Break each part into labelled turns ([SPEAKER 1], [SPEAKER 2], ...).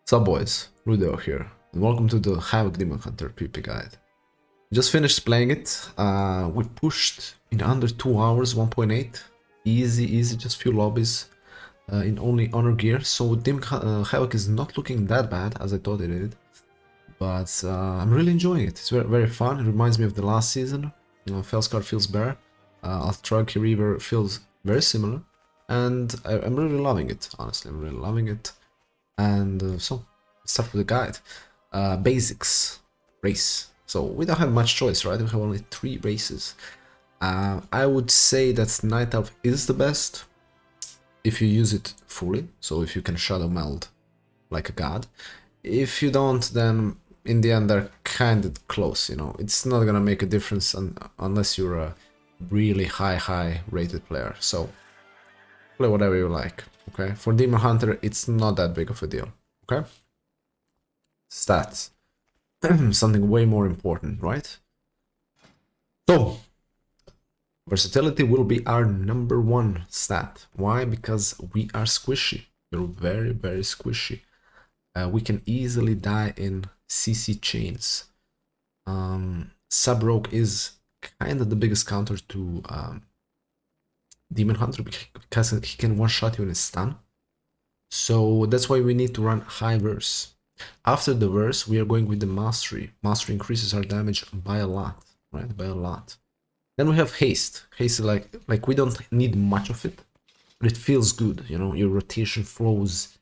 [SPEAKER 1] Sup boys, Rudo here, and welcome to the Havoc Demon Hunter PvP guide. Just finished playing it, we pushed in under 2 hours, 1.8, easy, just few lobbies in only honor gear, so Havoc is not looking that bad as I thought it did, but I'm really enjoying it. It's very fun. It reminds me of the last season. Fel-Scarred feels better, Aldrachi Reaver feels very similar, and I'm really loving it, honestly, I'm really loving it. And so let's start with the guide. Basics, race. So we don't have much choice, right? We have only 3 races. I would say that Night Elf is the best if you use it fully. So if you can shadow meld like a god. If you don't, then in the end they're kind of close, you know. It's not gonna make a difference unless you're a really high rated player. So play whatever you like. Okay, for Demon Hunter, it's not that big of a deal. Okay, stats, something way more important, right? So, versatility will be our #1 stat. Why? Because we are squishy. We're very squishy. We can easily die in CC chains. Sub-Rogue is kind of the biggest counter to Demon Hunter because he can one-shot you in a stun. So that's why we need to run high verse. After the verse, we are going with the mastery. Mastery increases our damage by a lot, right? By a lot. Then we have haste. Haste is like we don't need much of it, but it feels good, you know. Your rotation flows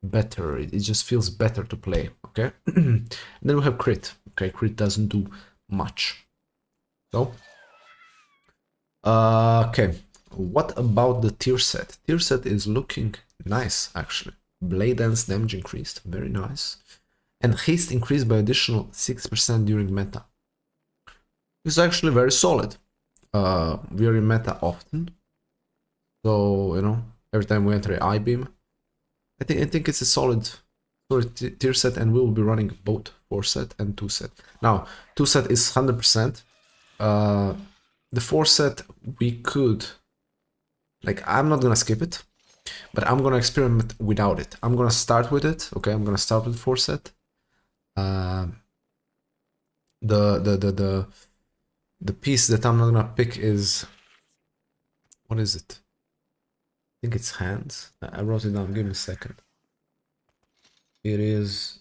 [SPEAKER 1] better. It just feels better to play, okay? Then we have crit. Okay, crit doesn't do much. So, okay. What about the tier set? Tier set is looking nice, actually. Blade Dance damage increased, very nice. And haste increased by additional 6% during meta. It's actually very solid. We are in meta often. So, you know, every time we enter an I-beam, I think it's a solid tier set, and we will be running both 4 set and 2 set. Now, 2 set is 100%. The 4 set, we could... Like, I'm not gonna skip it, but I'm gonna experiment without it. I'm gonna start with it, okay? I'm gonna start with 4 set. The piece that I'm not gonna pick is... What is it? I think it's hands. I wrote it down, give me a second. It is...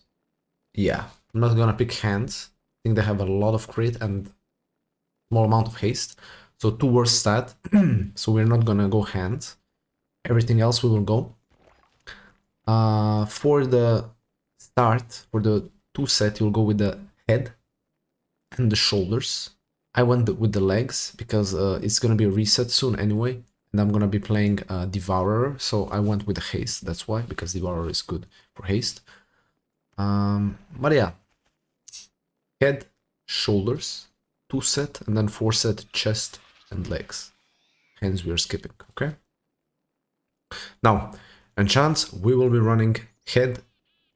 [SPEAKER 1] Yeah, I'm not gonna pick hands. I think they have a lot of crit and small amount of haste. So 2 worst stat, so we're not gonna go hands. Everything else we will go. For the start, for the 2 set, you'll go with the head and the shoulders. I went with the legs because it's gonna be a reset soon anyway, and I'm gonna be playing Devourer, so I went with the haste. That's why, because Devourer is good for haste. But yeah, head, shoulders, 2 set, and then 4 set chest and legs. Hence we are skipping, okay? Now, enchants, we will be running head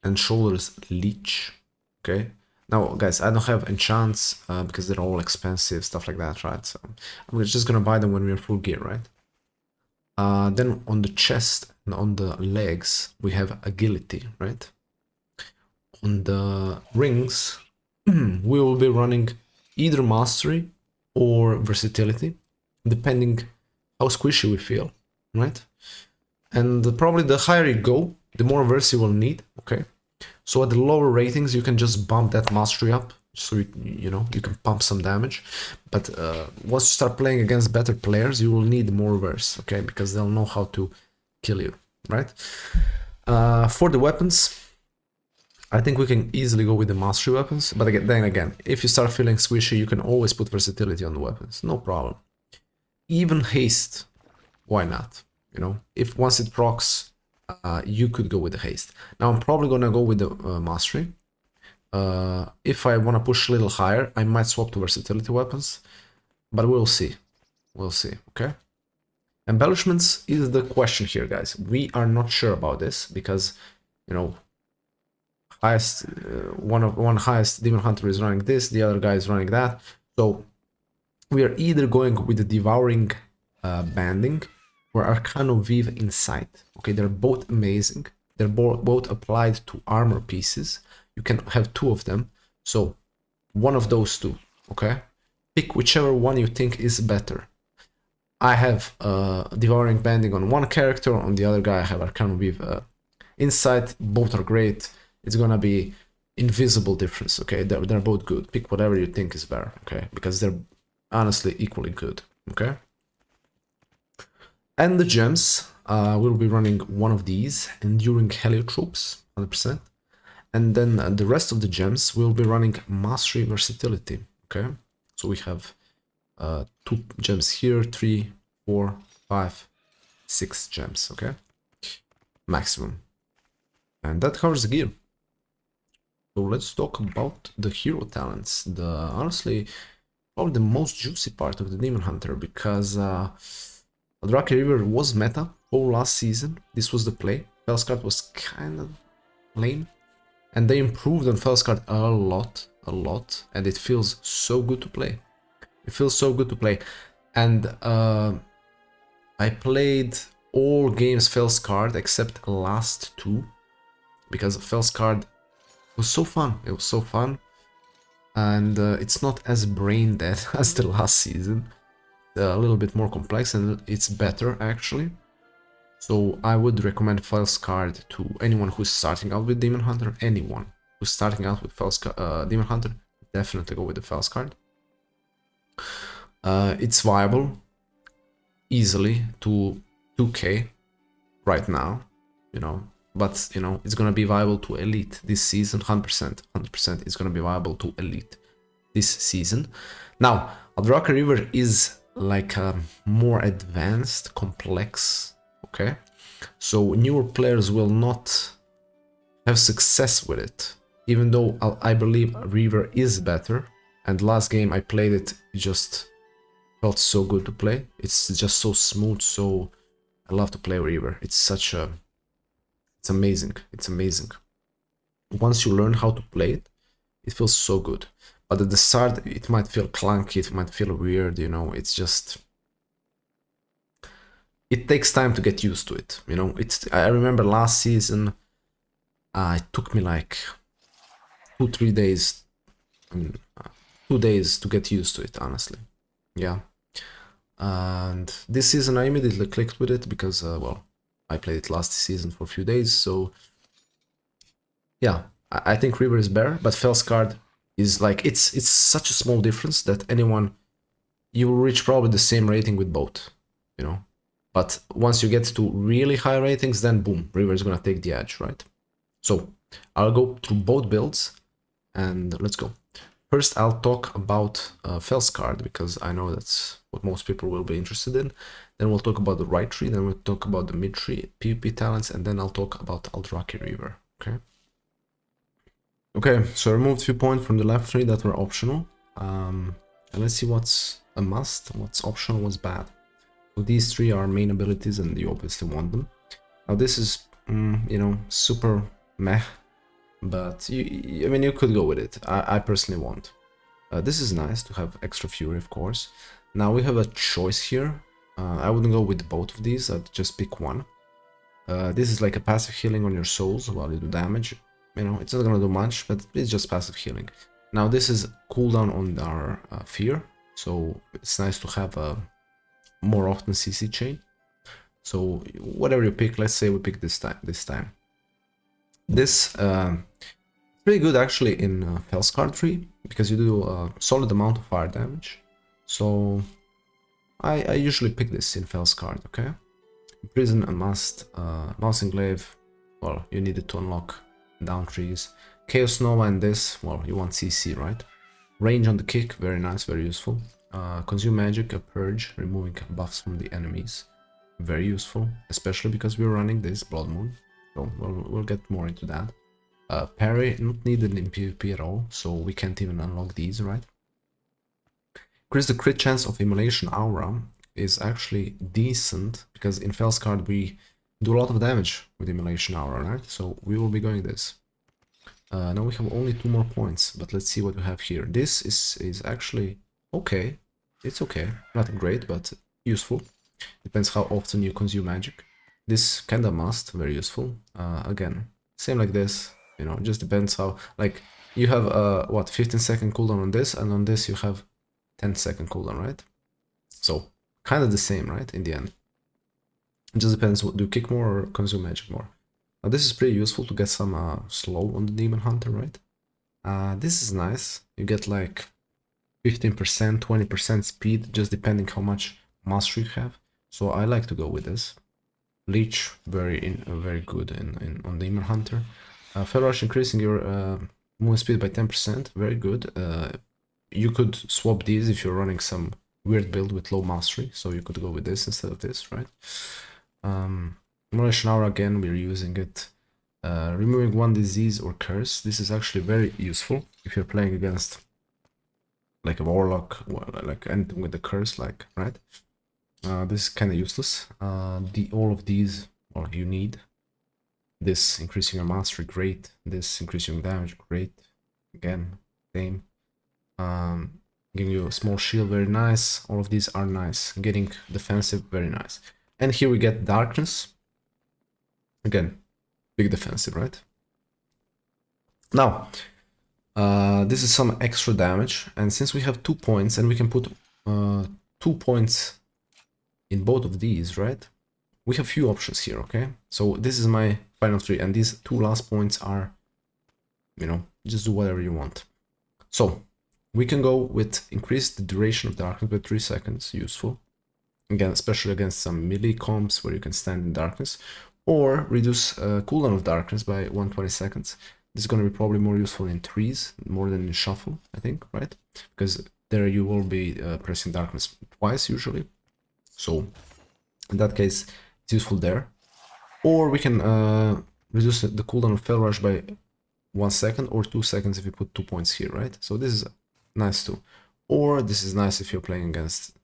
[SPEAKER 1] and shoulders leech, okay? Now, guys, I don't have enchants because they're all expensive, stuff like that, right? So I'm just gonna buy them when we're full gear, right? Then on the chest and on the legs, we have agility, right? On the rings, we will be running either mastery or versatility, depending how squishy we feel, right? And probably the higher you go, the more verse you will need, okay? So at the lower ratings, you can just bump that mastery up, so you know, you can pump some damage. But once you start playing against better players, you will need more verse, okay? Because they'll know how to kill you, right? For the weapons, I think we can easily go with the mastery weapons, but then again, if you start feeling squishy, you can always put versatility on the weapons, no problem. Even haste, why not? You know, if once it procs, you could go with the haste. Now I'm probably gonna go with the mastery. If I want to push a little higher, I might swap to versatility weapons, but we'll see. We'll see, okay? Embellishments is the question here, guys. We are not sure about this because, you know, highest one highest demon hunter is running this, the other guy is running that. So we are either going with the devouring banding or Arcano Vive Insight. Okay, they're both amazing. They're both applied to armor pieces. You can have 2 of them. So one of those 2, okay? Pick whichever one you think is better. I have Devouring Banding on one character, on the other guy I have Arcanum Weave Insight. Both are great. It's gonna be invisible difference, okay? They're both good. Pick whatever you think is better, okay? Because they're honestly equally good, okay? And the gems, we'll be running one of these, Enduring Heliotropes, 100%. And then the rest of the gems, we'll be running Mastery Versatility, okay? So we have 2 gems here, 3, 4, 5, 6 gems, okay? Maximum. And that covers the gear. So let's talk about the hero talents. Honestly, probably the most juicy part of the Demon Hunter, because Aldrachi Reaver was meta all last season. This was the play. Fel-Scarred was kind of lame, and they improved on Fel-Scarred a lot, and it feels so good to play. It feels so good to play, and I played all games Fel-Scarred except the last 2, because Fel-Scarred was so fun. It was so fun, and it's not as brain dead as the last season. A little bit more complex, and it's better actually. So I would recommend Fel-Scarred to anyone who's starting out with Demon Hunter. Anyone who's starting out with Demon Hunter, definitely go with the Fel-Scarred. It's viable easily to 2k right now, you know, but you know, it's gonna be viable to elite this season. 100% it's gonna be viable to elite this season. Now Aldrachi Reaver is like a more advanced, complex, okay? So newer players will not have success with it, even though I believe Reaver is better, and last game I played it, just felt so good to play. It's just so smooth, so I love to play Reaver. It's amazing. It's amazing. Once you learn how to play it, it feels so good. But at the start, it might feel clunky, it might feel weird, you know, it's just... It takes time to get used to it, you know. I remember last season, it took me like 2-3 days, 2 days to get used to it, honestly. Yeah. And this season I immediately clicked with it because, well, I played it last season for a few days, so... Yeah, I think Reaver is better, but Fel-Scarred is like, it's such a small difference that anyone, you will reach probably the same rating with both, you know. But once you get to really high ratings, then boom, Reaver is gonna take the edge, right? So I'll go through both builds and let's go. First I'll talk about Fel-Scarred, because I know that's what most people will be interested in. Then we'll talk about the right tree, then we'll talk about the mid tree, PvP talents, and then I'll talk about Aldrachi Reaver, okay? Okay, so I removed a few points from the left tree that were optional. And let's see what's a must, what's optional, what's bad. So these 3 are main abilities and you obviously want them. Now this is, you know, super meh, but I mean, you could go with it. I personally won't. This is nice to have extra fury, of course. Now we have a choice here. I wouldn't go with both of these, I'd just pick one. This is like a passive healing on your souls while you do damage. You know, it's not gonna do much, but it's just passive healing. Now this is cooldown on our fear, so it's nice to have a more often CC chain. So whatever you pick, let's say we pick this time. This pretty good actually in Fel-Scarred tree, because you do a solid amount of fire damage. So I usually pick this in Fel-Scarred, okay? Prison a must, Mouse Englaive, well, you need it to unlock down trees. Chaos Nova and this, well, you want CC, right? Range on the kick, very nice, very useful. Consume magic, a purge, removing buffs from the enemies. Very useful, especially because we're running this Blood Moon. So we'll get more into that. Parry, not needed in PvP at all, so we can't even unlock these, right? Increase the crit chance of Immolation Aura is actually decent, because in Fel-Scarred we do a lot of damage with Immolation Aura, right? So we will be going this. Now we have only 2 more points, but let's see what we have here. This is actually okay. It's okay. Not great, but useful. Depends how often you consume magic. This kinda must, very useful. Again, same like this, you know, just depends how, like, you have, what, 15-second cooldown on this, and on this you have 10-second cooldown, right? So, kinda the same, right, in the end. It just depends, do you kick more or consume magic more. Now this is pretty useful to get some slow on the Demon Hunter, right? This is nice, you get like 15%, 20% speed, just depending how much mastery you have. So I like to go with this. Leech, very good on Demon Hunter. Fel-Rush increasing your movement speed by 10%, very good. You could swap these if you're running some weird build with low mastery, so you could go with this instead of this, right? Demolition Aura, again, we're using it. Removing one disease or curse, this is actually very useful if you're playing against like a warlock, like anything with a curse, like, right? This is kind of useless. All of these, well, you need. This increasing your mastery, great. This increasing your damage, great. Again, same. Giving you a small shield, very nice. All of these are nice. Getting defensive, very nice. And here we get darkness. Again, big defensive, right? Now, this is some extra damage, and since we have 2 points and we can put 2 points in both of these, right? We have few options here, okay? So this is my final 3, and these 2 last points are, you know, just do whatever you want. So we can go with increase the duration of darkness by 3 seconds, useful. Again, especially against some melee comps where you can stand in darkness, or reduce cooldown of darkness by 120 seconds. This is going to be probably more useful in trees, more than in shuffle, I think, right? Because there you will be pressing darkness twice usually. So in that case, it's useful there. Or we can reduce the cooldown of Fel-Rush by 1 second or 2 seconds if you put 2 points here, right? So this is nice too. Or this is nice if you're playing against,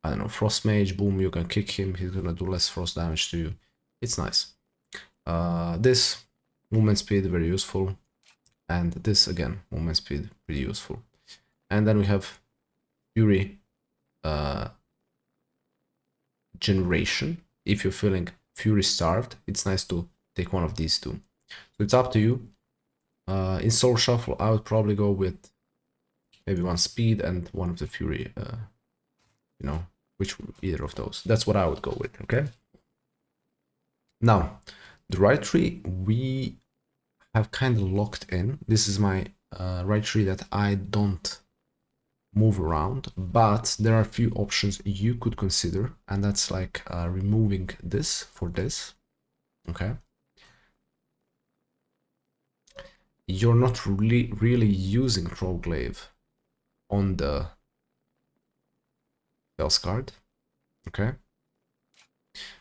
[SPEAKER 1] I don't know, Frost Mage, boom, you can kick him, he's gonna do less frost damage to you. It's nice. This, movement speed, very useful. And this, again, movement speed, pretty useful. And then we have Fury generation. If you're feeling Fury starved, it's nice to take one of these two. So it's up to you. In Soul Shuffle, I would probably go with maybe one speed and one of the Fury, you know, either of those. That's what I would go with, okay? Now, the right tree, we have kind of locked in. This is my right tree that I don't move around, but there are a few options you could consider, and that's like removing this for this, okay? You're not really using Troglaive on the Fel-Scarred, okay?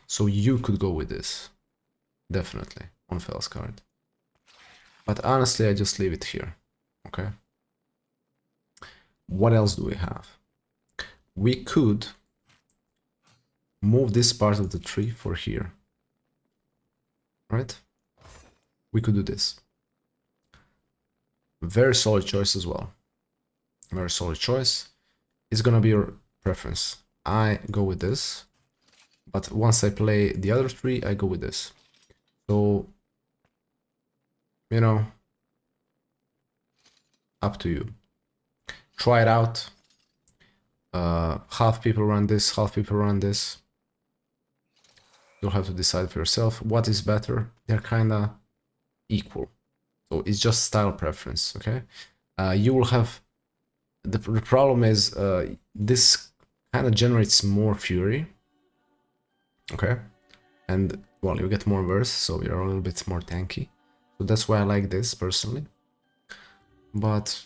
[SPEAKER 1] So you could go with this, definitely, on Fel-Scarred. But honestly, I just leave it here, okay? What else do we have? We could move this part of the tree for here, right? We could do this. Very solid choice as well. Very solid choice. It's gonna be your preference. I go with this, but once I play the other three, I go with this. So, you know, up to you. Try it out. Half people run this, half people run this. You'll have to decide for yourself what is better. They're kinda equal. So it's just style preference, okay? You will have... The problem is this kind of generates more fury, okay? And, well, you get more verse, so you're a little bit more tanky. So that's why I like this, personally. But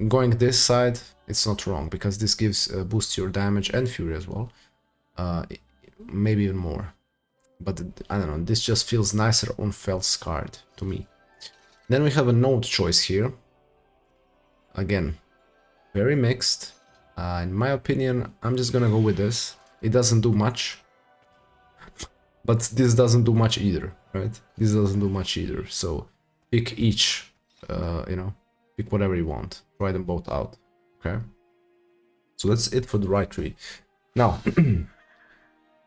[SPEAKER 1] going this side, it's not wrong, because this gives boosts your damage and fury as well. Maybe even more. But, I don't know, this just feels nicer on Fel-Scarred, to me. Then we have a node choice here. Again, very mixed. In my opinion, I'm just gonna go with this. It doesn't do much. But this doesn't do much either, right? This doesn't do much either. So pick each, you know, pick whatever you want. Try them both out, okay? So that's it for the right tree. Now,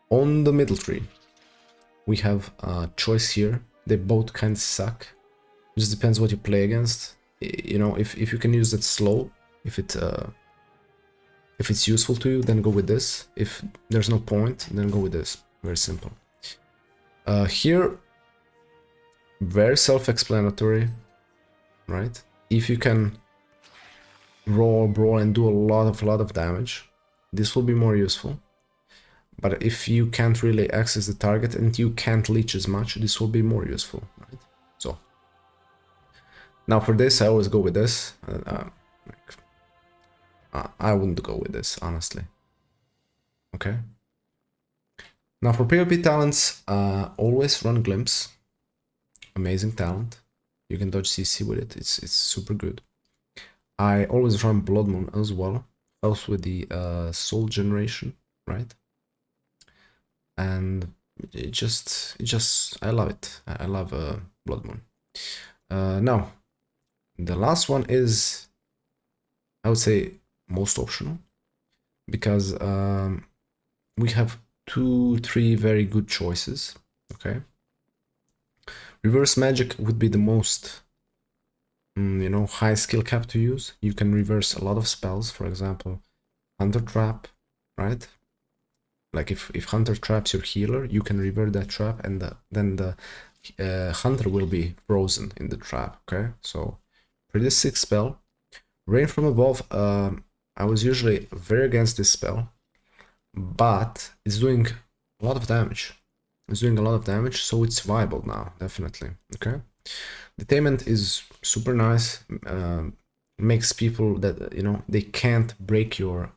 [SPEAKER 1] on the middle tree, we have a choice here. They both kind of suck. It just depends what you play against. You know, if you can use it slow, if it's useful to you, then go with this. If there's no point, then go with this. Very simple. Here, very self-explanatory, right? If you can roll, brawl, and do a lot of damage, this will be more useful. But if you can't really access the target and you can't leech as much, this will be more useful, right? So now for this, I always go with this. I wouldn't go with this, honestly. Okay. Now for PvP talents, always run Glimpse. Amazing talent. You can dodge CC with it. It's super good. I always run Blood Moon as well. Helps with the soul generation, right? And it just I love it. I love Blood Moon. Now the last one is, I would say, most optional, because we have 2-3 very good choices. Okay, reverse magic would be the most you know, high skill cap to use. You can reverse a lot of spells, for example Hunter Trap, right? Like if Hunter traps your healer, you can revert that trap, and then the Hunter will be frozen in the trap. Okay, so pretty sick spell. Rain from Above, I was usually very against this spell, but it's doing a lot of damage. It's doing a lot of damage, so it's viable now, definitely. Okay, Detainment is super nice. Makes people that, you know, they can't break your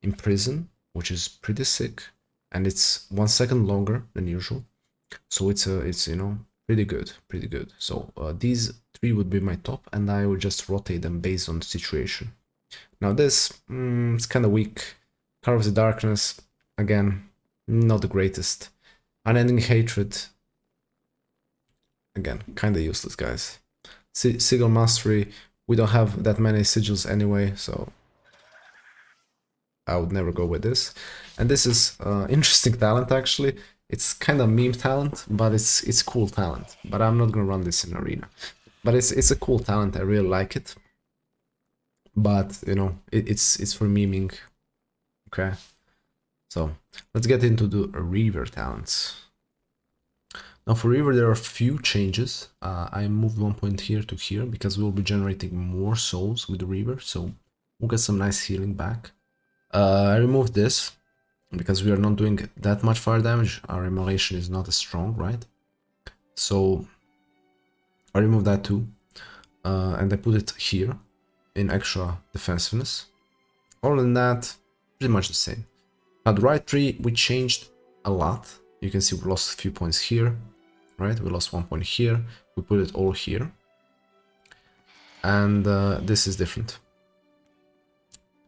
[SPEAKER 1] imprison, which is pretty sick, and it's 1 second longer than usual, so it's you know, pretty good. So these 3 would be my top, and I would just rotate them based on the situation. Now this it's kind of weak. Car of the Darkness, again, not the greatest. Unending Hatred, again, kind of useless, guys. Sigil Mastery, we don't have that many sigils anyway, so I would never go with this. And this is interesting talent, actually. It's kind of meme talent, but it's cool talent. But I'm not gonna run this in arena. But it's a cool talent. I really like it. But you know, it's for memeing. Okay. So let's get into the Reaver talents. Now for Reaver, there are a few changes. I moved 1 point here to here because we'll be generating more souls with the Reaver, so we'll get some nice healing back. I removed this because we are not doing that much fire damage. Our immolation is not as strong, right? So I removed that too, and I put it here in extra defensiveness. Other than that, pretty much the same. Now the right tree, we changed a lot. You can see we lost a few points here, right? We lost 1 point here. We put it all here, and this is different.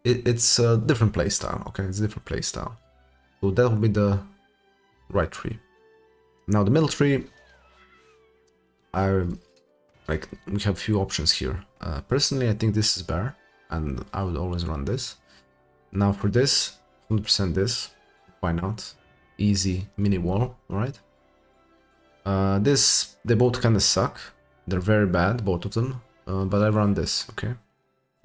[SPEAKER 1] It's a different playstyle. Okay, it's a different playstyle. So that will be the right tree. Now the middle tree, we have a few options here. Personally, I think this is better, and I would always run this. Now for this, 100% this. Why not? Easy mini wall, alright? This, they both kind of suck. They're very bad, both of them. But I run this, okay?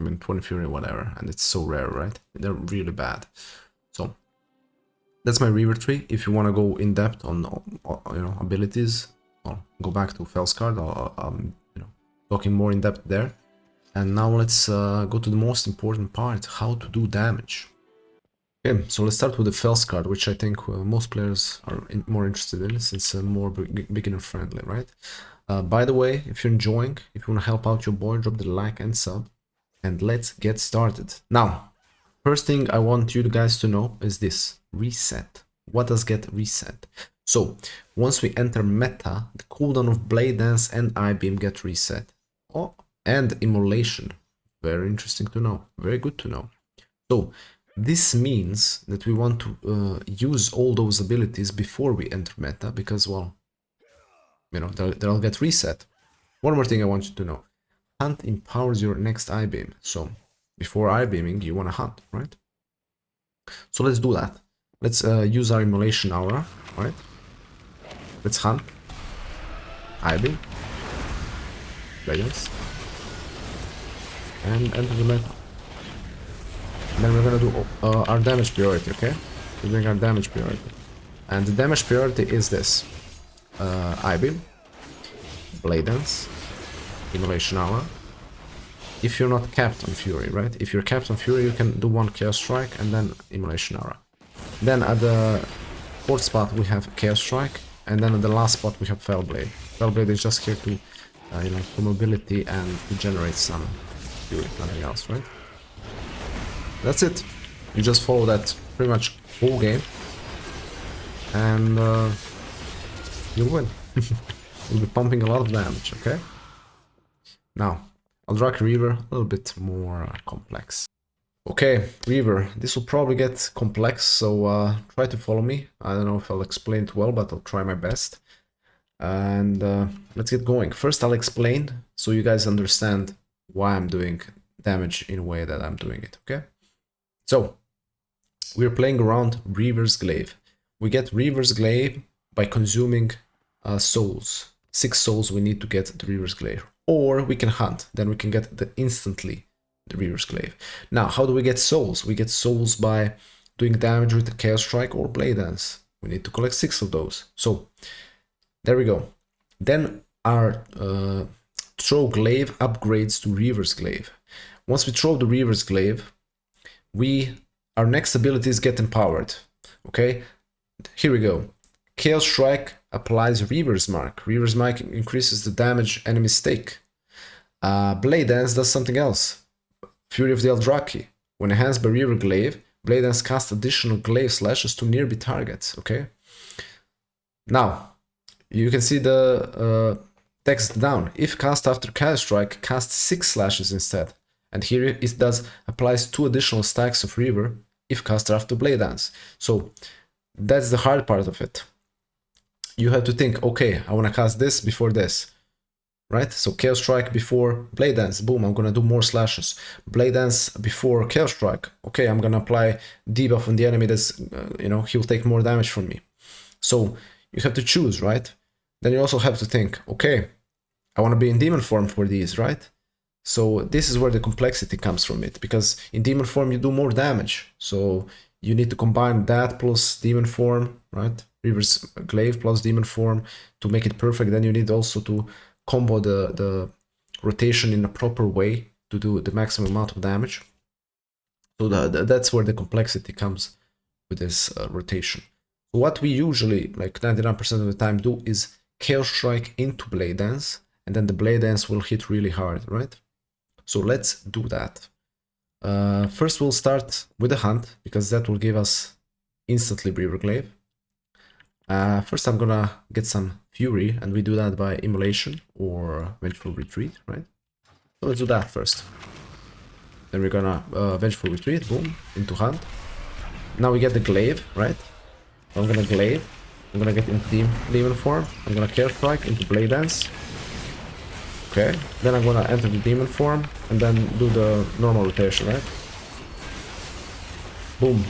[SPEAKER 1] I mean, 20 Fury, whatever, and it's so rare, right? They're really bad. So that's my Reaver tree. If you want to go in depth on you know, abilities, well, go back to Fel-Scarred. You know, talking more in depth there. And now let's go to the most important part: how to do damage. Okay, so let's start with the Fel-Scarred, which I think most players are more interested in, since it's more beginner friendly, right? By the way, if you're enjoying, if you want to help out your boy, drop the like and sub. And let's get started. Now, first thing I want you guys to know is this: reset. What does get reset? So, once we enter meta, the cooldown of Blade Dance and I-Beam get reset. Oh, and Immolation. Very interesting to know. Very good to know. So, this means that we want to use all those abilities before we enter meta, because, well, you know, they'll get reset. One more thing I want you to know. Hunt empowers your next I-Beam. So before I-Beaming, you want to hunt, right? So let's do that. Let's use our Immolation Aura, right? Let's hunt. Ivy. Dragons. And enter the meta. Then we're gonna do our damage priority, okay? We're doing our damage priority. And the damage priority is this. Ivy. Blade Dance. Immolation Aura. If you're not capped on Fury, right? If you're capped on Fury, you can do one Chaos Strike and then Immolation Aura. Then at the fourth spot we have Chaos Strike, and then at the last spot we have Fellblade. Fellblade is just here to, you know, for mobility and to generate some Fury, nothing else, right? That's it. You just follow that pretty much whole game, and you'll win. You'll be pumping a lot of damage, okay? Now, Aldrachi Reaver, a little bit more complex. Okay, Reaver, this will probably get complex, so try to follow me. I don't know if I'll explain it well, but I'll try my best. And let's get going. First, I'll explain so you guys understand why I'm doing damage in a way that I'm doing it, okay? So, we're playing around Reaver's Glaive. We get Reaver's Glaive by consuming souls. 6 souls we need to get the Reaver's Glaive. Or we can hunt, then we can get instantly the Reaver's Glaive. Now, how do we get souls? We get souls by doing damage with the Chaos Strike or Blade Dance. We need to collect 6 of those. So, there we go. Then our throw glaive upgrades to Reaver's Glaive. Once we throw the Reaver's Glaive, our next abilities get empowered. Okay, here we go. Chaos Strike applies Reaver's Mark. Reaver's Mark increases the damage enemies take. Blade Dance does something else. Fury of the Aldrachi. When enhanced by Reaver Glaive, Blade Dance casts additional glaive slashes to nearby targets. Okay. Now, you can see the text down. If cast after Chaos Strike, cast 6 slashes instead. And here it does applies 2 additional stacks of Reaver if cast after Blade Dance. So that's the hard part of it. You have to think, okay, I want to cast this before this, right? So Chaos Strike before Blade Dance, boom, I'm going to do more slashes. Blade Dance before Chaos Strike, okay, I'm going to apply debuff on the enemy that's, you know, he'll take more damage from me. So you have to choose, right? Then you also have to think, okay, I want to be in demon form for these, right? So this is where the complexity comes from it, because in demon form you do more damage. So you need to combine that plus demon form, right? Reaver's Glaive plus demon form to make it perfect. Then you need also to combo the rotation in a proper way to do the maximum amount of damage. So that's where the complexity comes with this rotation. What we usually, like 99% of the time, do is Chaos Strike into Blade Dance, and then the Blade Dance will hit really hard, right? So let's do that. First we'll start with the hunt, because that will give us instantly Reaver Glaive. First I'm gonna get some Fury, and we do that by Immolation or Vengeful Retreat, right? So let's do that first. Then we're gonna Vengeful Retreat, boom, into hunt. Now we get the Glaive, right? I'm gonna Glaive, I'm gonna get into Demon form, I'm gonna Chaos Strike into Blade Dance. Okay, then I'm gonna enter the demon form and then do the normal rotation, right? Boom.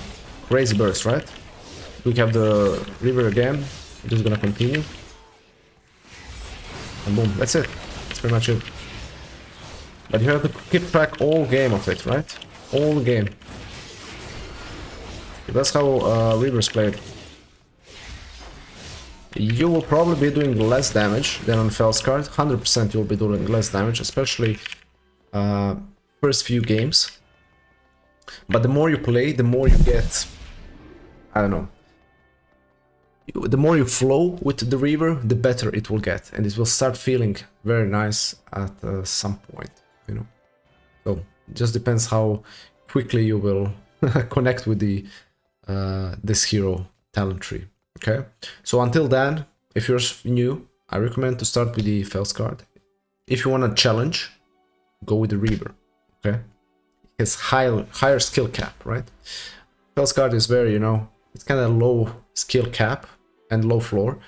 [SPEAKER 1] Crazy burst, right? We have the Reaver again. This is gonna continue. And boom, that's it. That's pretty much it. But you have to keep track all game of it, right? All game. That's how Reavers played. You will probably be doing less damage than on Fel-Scarred. 100% you'll be doing less damage, especially first few games. But the more you play, the more you get, I don't know, the more you flow with the Reaver, the better it will get. And it will start feeling very nice at some point, you know. So it just depends how quickly you will connect with the this hero talent tree. Okay, so until then, if you're new, I recommend to start with the Fel-Scarred. If you want a challenge, go with the Reaver. Okay, it has higher skill cap, right? Fel-Scarred is very, you know, it's kind of low skill cap and low floor.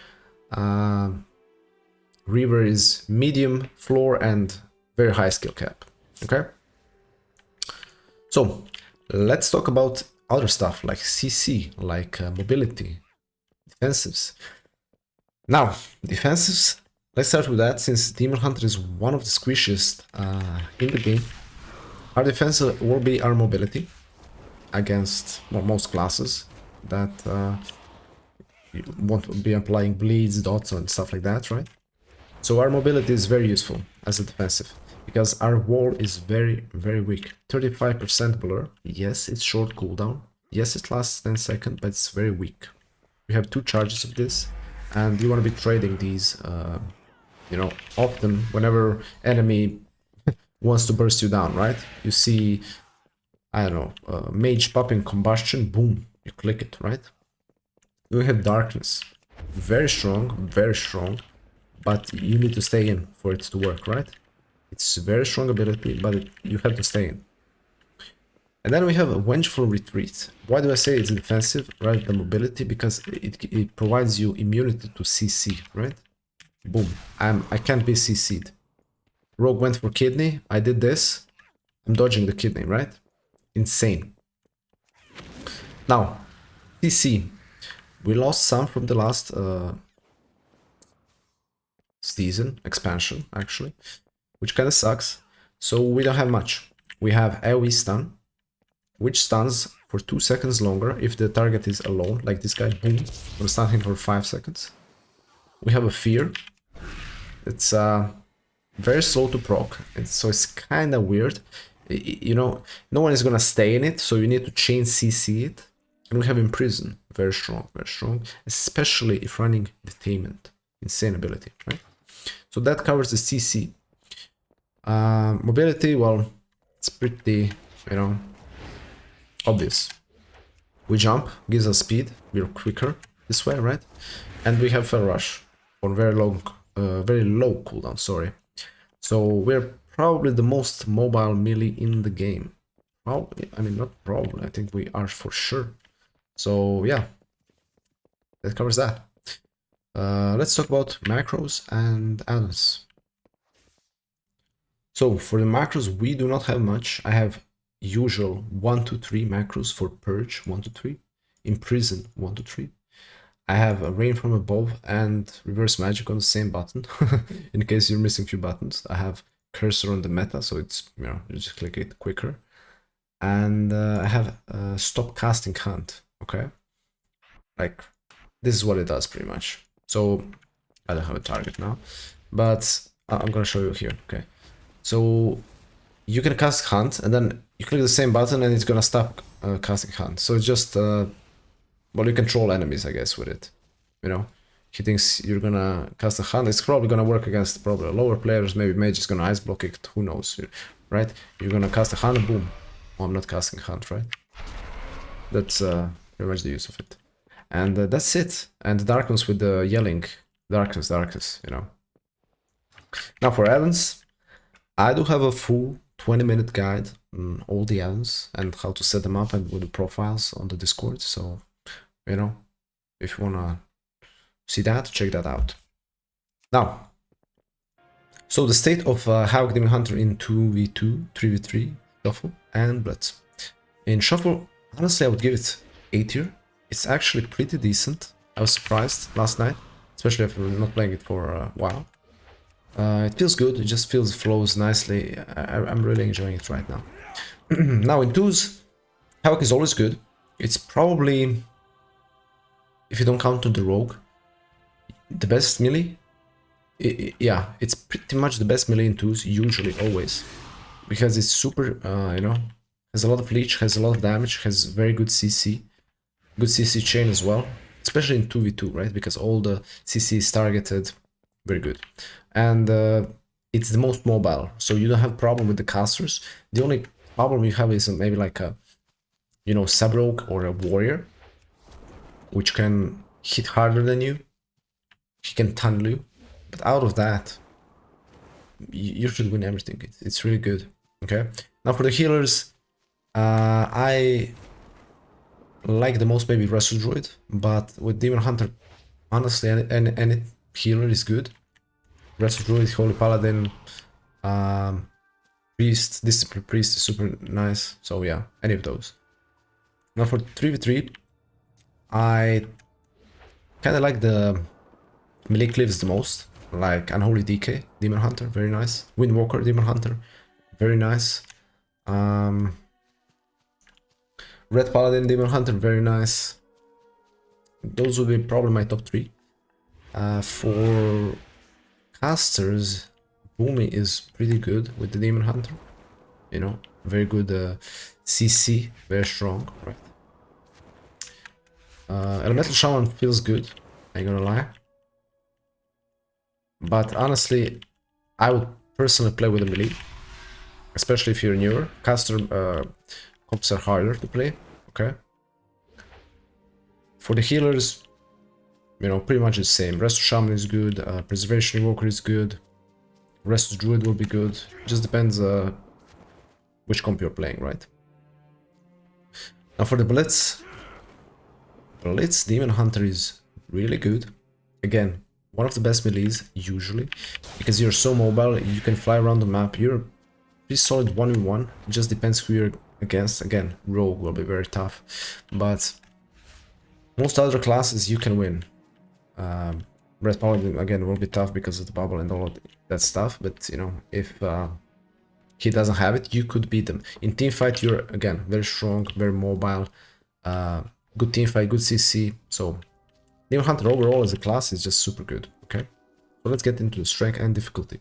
[SPEAKER 1] Reaver is medium floor and very high skill cap. Okay, so let's talk about other stuff like CC, like mobility, defensives. Now, defensives. Let's start with that, since Demon Hunter is one of the squishiest in the game. Our defense will be our mobility against, well, most classes that you won't be applying bleeds, dots, and stuff like that, right? So our mobility is very useful as a defensive, because our wall is very, very weak. 35% blur. Yes, it's short cooldown. Yes, it lasts 10 seconds, but it's very weak. We have 2 charges of this, and you want to be trading these, you know, often whenever enemy wants to burst you down, right? You see, I don't know, mage popping combustion, boom, you click it, right? We have darkness. Very strong, but you need to stay in for it to work, right? It's a very strong ability, but you have to stay in. And then we have a Vengeful Retreat. Why do I say it's defensive rather than mobility? Because it provides you immunity to CC, right? Boom. I can't be CC'd. Rogue went for kidney. I did this. I'm dodging the kidney, right? Insane. Now, CC. We lost some from the last season, expansion, actually, which kind of sucks. So we don't have much. We have AoE stun, which stuns for 2 seconds longer if the target is alone, like this guy, boom, gonna stun him for 5 seconds. We have a fear. It's very slow to proc, so it's kind of weird. You know, no one is gonna stay in it, so you need to chain CC it. And we have Imprison, very strong, especially if running Detainment, insane ability, right? So that covers the CC. Mobility, well, it's pretty, you know, obvious. We jump, gives us speed, we're quicker this way, right? And we have Fel Rush on very low cooldown, sorry. So we're probably the most mobile melee in the game. Probably, I mean, not probably, I think we are for sure. So yeah, that covers that. Let's talk about macros and addons. So for the macros, we do not have much. I have usual 1 to 3 macros for Purge, 1 to 3, Imprison, 1 to 3. I have a Rain from Above and Reverse Magic on the same button, in case you're missing a few buttons. I have Cursor on the meta, so it's, you know, you just click it quicker. And I have Stop Casting Hunt, okay? Like, this is what it does pretty much. So, I don't have a target now, but I'm gonna show you here, okay? So, you can cast Hunt, and then you click the same button and it's gonna stop casting Hunt. So it's just, well, you control enemies, I guess, with it. You know, he thinks you're gonna cast a Hunt. It's probably gonna work against probably lower players. Maybe Mage is gonna ice block it. Who knows, right? You're gonna cast a Hunt, boom. Oh, I'm not casting Hunt, right? That's pretty much the use of it. And that's it. And the Darkness with the yelling. Darkness, you know. Now for Addons, I do have a full 20-minute guide on all the addons and how to set them up and with the profiles on the Discord. So, you know, if you wanna see that, check that out. Now, so the state of Havoc Demon Hunter in 2v2, 3v3, Shuffle, and Blitz. In Shuffle, honestly, I would give it A tier. It's actually pretty decent. I was surprised last night, especially if we're not playing it for a while. It feels good, it just flows nicely. I'm really enjoying it right now. Now in 2s, Havoc is always good. It's probably, if you don't count the Rogue, the best melee. Yeah, it's pretty much the best melee in 2s, usually, always. Because it's super, you know, has a lot of leech, has a lot of damage, has very good CC. Good CC chain as well, especially in 2v2, right? Because all the CC is targeted, very good. And it's the most mobile, so you don't have problem with the casters. The only problem you have is maybe like a, you know, sub-rogue or a warrior, which can hit harder than you. He can tunnel you, but out of that, you should win everything. It's really good. Okay. Now for the healers, I like the most maybe Wrestle Druid, but with Demon Hunter, honestly, any healer is good. Wrestle Druid, Holy Paladin, Priest, Discipline Priest is super nice. So yeah, any of those. Now for 3v3, I kind of like the Melee cleaves the most, like Unholy DK, Demon Hunter, very nice. Windwalker, Demon Hunter, very nice. Red Paladin, Demon Hunter, very nice. Those would be probably my top 3. For casters, Boomy is pretty good with the Demon Hunter. You know, very good CC, very strong, right? Elemental Shaman feels good, I ain't gonna lie. But honestly, I would personally play with a melee, especially if you're newer. Caster comps are harder to play, okay? For the healers, you know, pretty much the same. Rest of Shaman is good, Preservation Invoker is good, Rest of Druid will be good. Just depends which comp you're playing, right? Now for the Blitz, Demon Hunter is really good. Again, one of the best melees, usually, because you're so mobile, you can fly around the map, you're pretty solid 1v1, it just depends who you're against. Again, Rogue will be very tough, but most other classes you can win. Red Paladin, again, will be tough because of the bubble and all of that stuff, but, you know, if he doesn't have it, you could beat them. In teamfight, you're, again, very strong, very mobile, good teamfight, good CC, so Demon Hunter overall as a class is just super good, okay? So let's get into the strength and difficulty.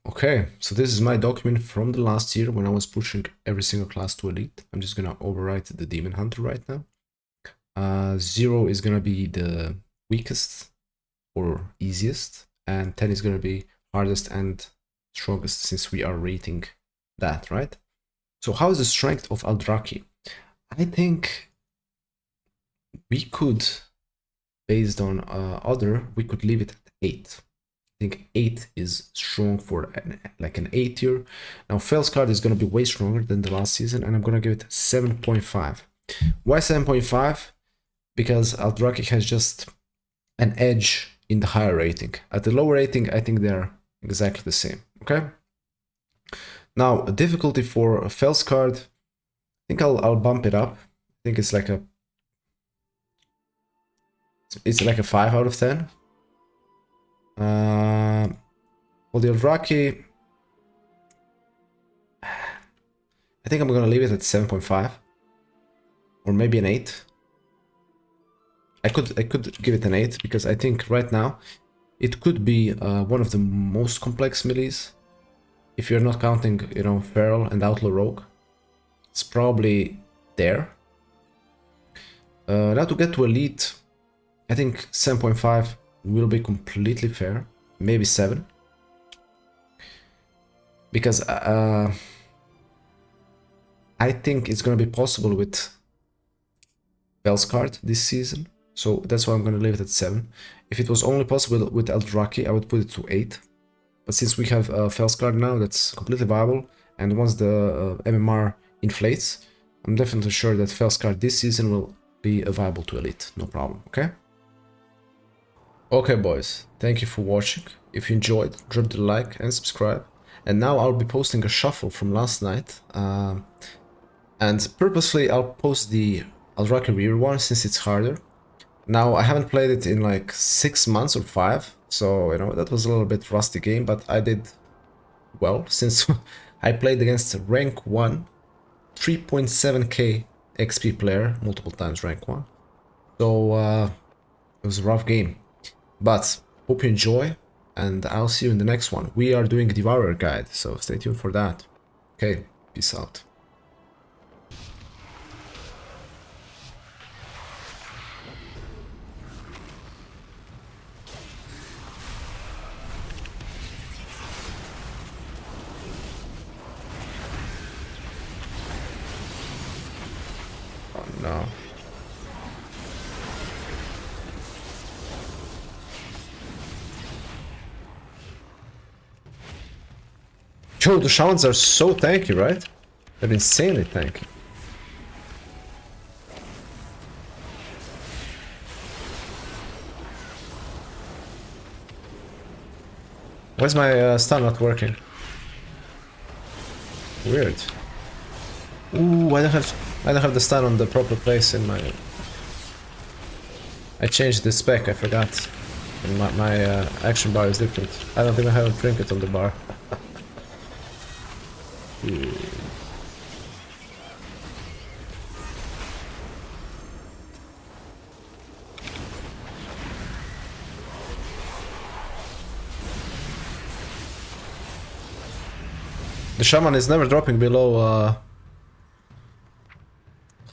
[SPEAKER 1] Okay, so this is my document from the last year when I was pushing every single class to Elite. I'm just gonna overwrite the Demon Hunter right now. 0 is gonna be the weakest or easiest, and 10 is gonna be hardest and strongest since we are rating that, right? So how is the strength of Aldrachi? I think we could, based on we could leave it at 8. I think 8 is strong for like an 8 tier. Now Fel-Scarred is going to be way stronger than the last season, and I'm going to give it 7.5. Why 7.5? Because Aldrachi has just an edge in the higher rating. At the lower rating, I think they're exactly the same, okay? Now, difficulty for Fel-Scarred, I think I'll bump it up. I think it's like a 5 out of 10. For the Aldrachi, I think I'm gonna leave it at 7.5 or maybe an 8. I could give it an 8 because I think right now it could be one of the most complex melees. If you're not counting, you know, Feral and Outlaw Rogue, it's probably there. Now to get to Elite, I think 7.5 will be completely fair, maybe 7. Because I think it's gonna be possible with Fel-Scarred this season, so that's why I'm gonna leave it at 7. If it was only possible with Aldrachi, I would put it to 8. But since we have Fel-Scarred now, that's completely viable, and once the MMR inflates, I'm definitely sure that Fel-Scarred this season will be viable to Elite, no problem, okay? Okay boys, thank you for watching. If you enjoyed, drop the like and subscribe. And now I'll be posting a shuffle from last night. And purposely I'll post the Aldrachi Reaver one since it's harder. Now I haven't played it in like 6 months or 5. So, you know, that was a little bit rusty game, but I did well since I played against rank 1, 3.7k XP player, multiple times rank 1. So it was a rough game. But hope you enjoy, and I'll see you in the next one. We are doing a Devourer guide, so stay tuned for that. Okay, peace out. Oh no. Yo, the shamans are so tanky, right? They're insanely tanky. Why's my stun not working? Weird. Ooh, I don't have the stun on the proper place in my... I changed the spec, I forgot. And my action bar is different. I don't even have a trinket on the bar. Yeah. The shaman is never dropping below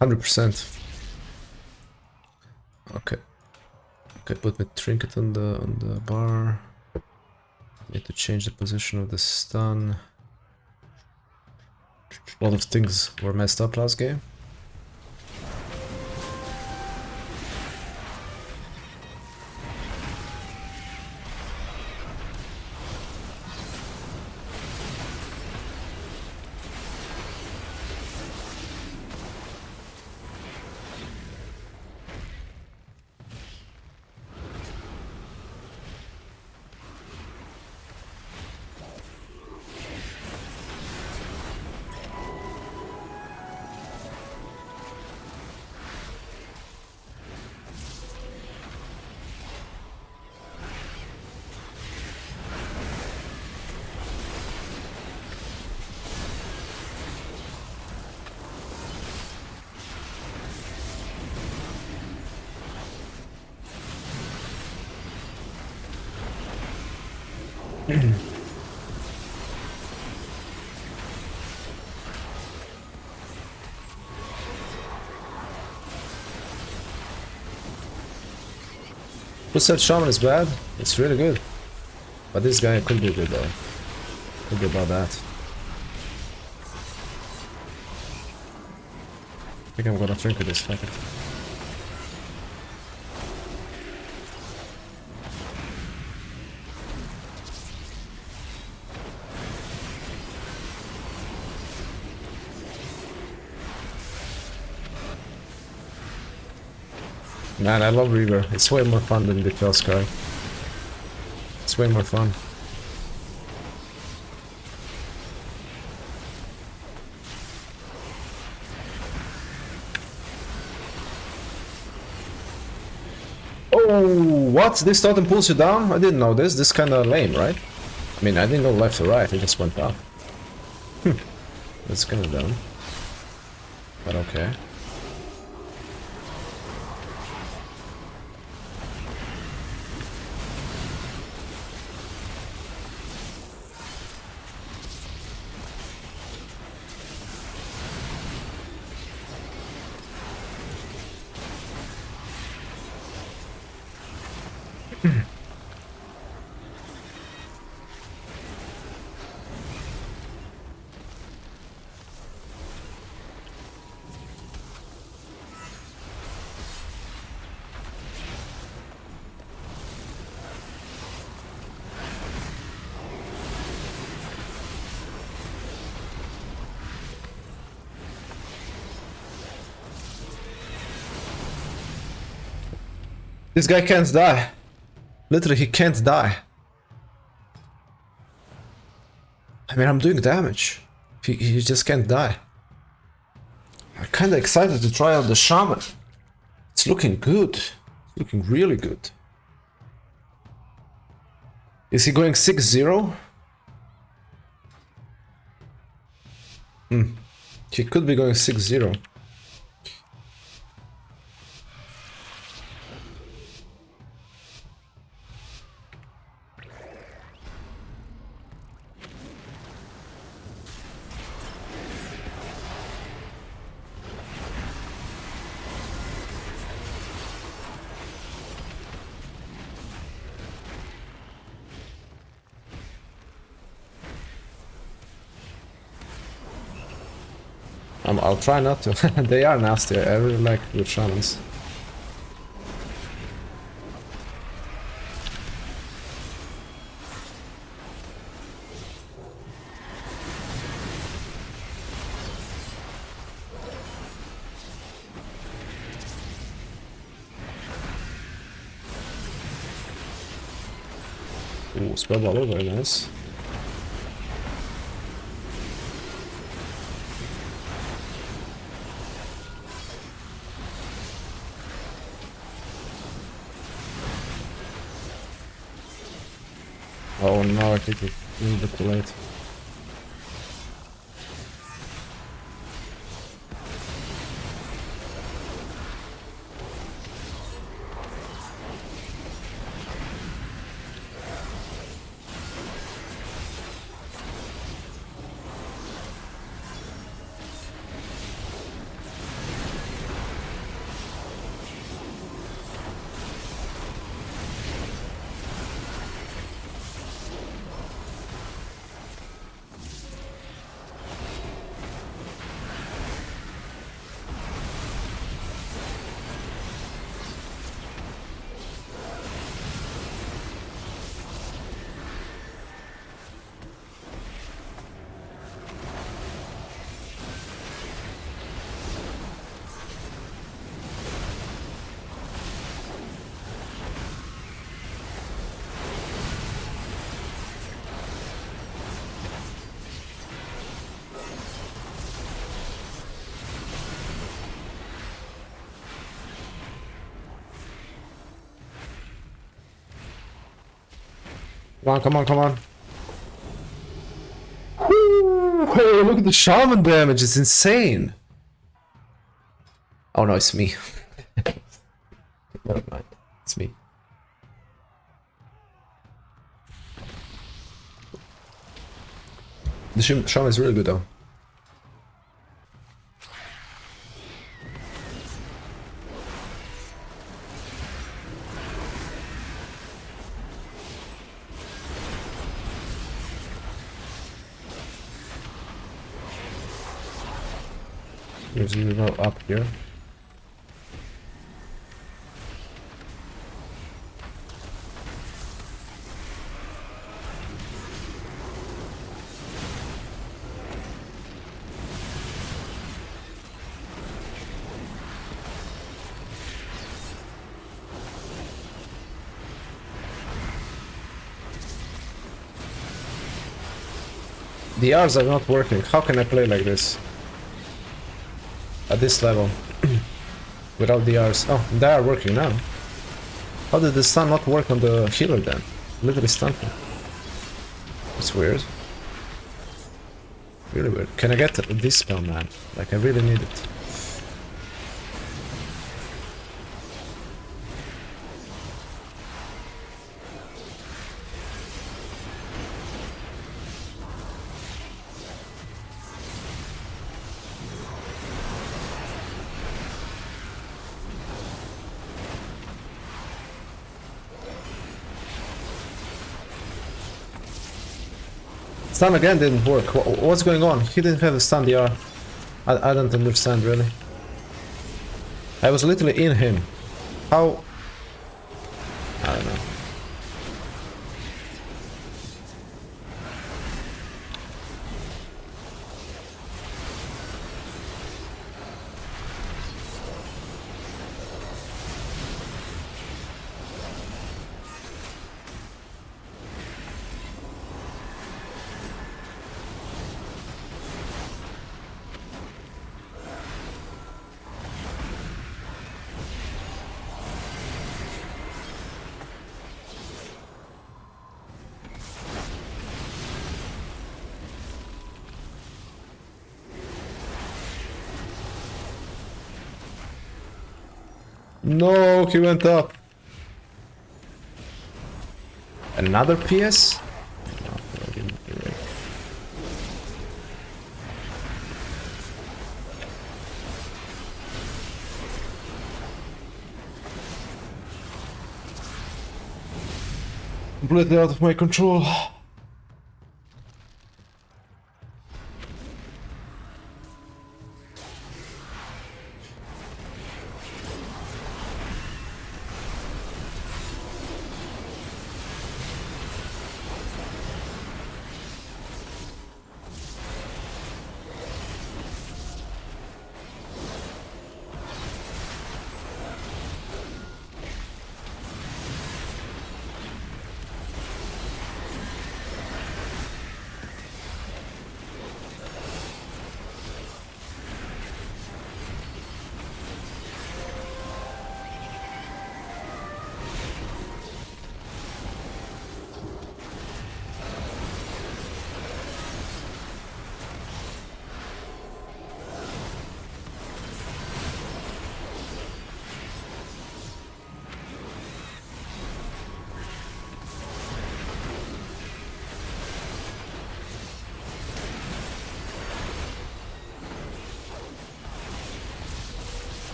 [SPEAKER 1] 100%. Okay. Okay, put my trinket on the bar. Need to change the position of the stun. A lot of things were messed up last game. Who said shaman is bad? It's really good. But this guy could be good though. Could be about that. I think I'm gonna trinket this, fuck it. Man, I love Reaver. It's way more fun than the Fel-Scarred. It's way more fun. Oh, what? This totem pulls you down? I didn't know this. This is kinda lame, right? I mean, I didn't go left or right. It just went down. That's kinda dumb. But okay. This guy can't die. Literally, he can't die. I mean, I'm doing damage. He just can't die. I'm kinda excited to try out the shaman. It's looking good. It's looking really good. Is he going 6-0? He could be going 6-0. I'll try not to. They are nasty. I really like good shamans. Ooh, spell bubble, very nice. Oh no, I think it's a little bit too late. Come on, come on, come on. Woo! Hey, look at the shaman damage, it's insane. Oh no, it's me. Never mind, it's me. The shaman is really good though. There's a go up here. The R's are not working. How can I play like this? At this level. Without the R's. Oh, they are working now. How did the stun not work on the healer then? Literally stunned him. It's weird. Really weird. Can I get this spell, man? Like, I really need it. Stun again didn't work. What's going on? He didn't have a stun DR. I don't understand really. I was literally in him. How? I don't know. No, he went up. Another PS? Completely out of my control.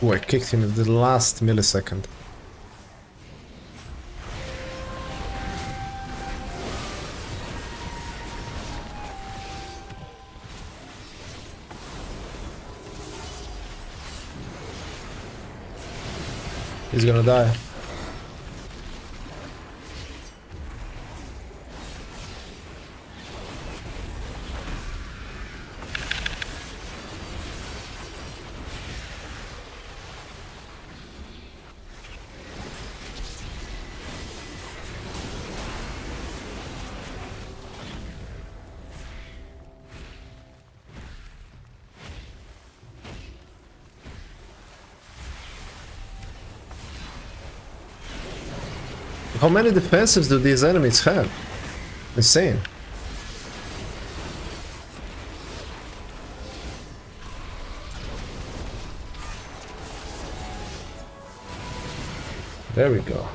[SPEAKER 1] Oh, I kicked him at the last millisecond. He's gonna die. How many defensives do these enemies have? Insane. There we go.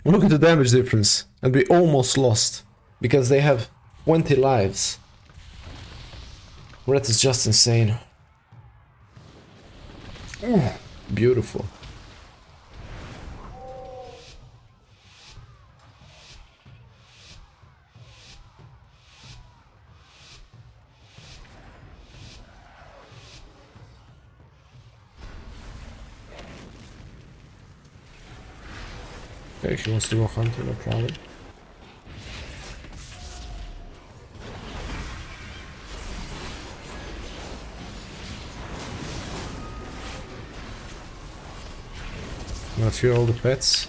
[SPEAKER 1] Look at the damage difference. And we almost lost. Because they have 20 lives. That is just insane. Beautiful. Okay, she wants to go hunting, no problem. Not fear all the pets.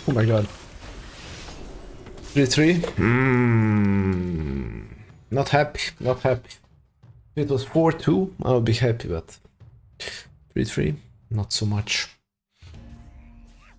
[SPEAKER 1] Oh my god. 3-3? Not happy, not happy. If it was 4-2, I would be happy, but 3-3, not so much.